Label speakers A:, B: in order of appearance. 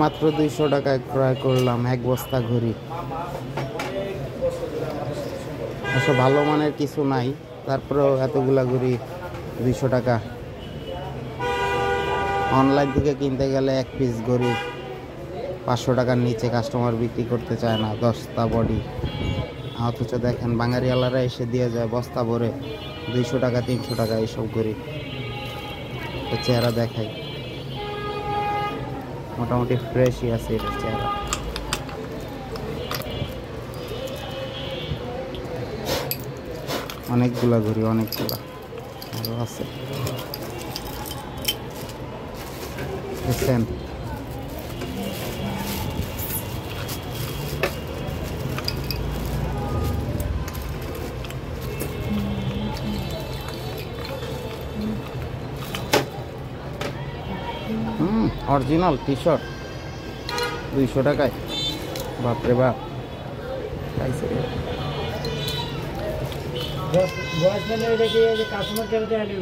A: মাত্র 200 টাকায় ক্রয় করলাম এক বস্তা ঘড়ি। আসলে ভালো মানের কিছু নাই, তারপরেও এতগুলা ঘড়ি 200 টাকা। অনলাইন থেকে কিনতে গেলে এক পিস ঘড়ি 500 টাকার নিচে কাস্টমার বিক্রি করতে চায় না, 10টা বডি। অথচ দেখেন বাঙালিওয়ালারা এসে দিয়ে যায় বস্তা ভরে 200 টাকা 300 টাকা এইসব ঘড়ি। চেহারা দেখাই, মোটামুটি ফ্রেশই আছে এটার চেহারা। অনেকগুলা ঘড়ি, অনেকগুলা আরো আছে দেখছেন। অরিজিনাল টি শার্ট 200 টাকায়, বাপরে বাপ।
B: কাস্টমার কেয়ারে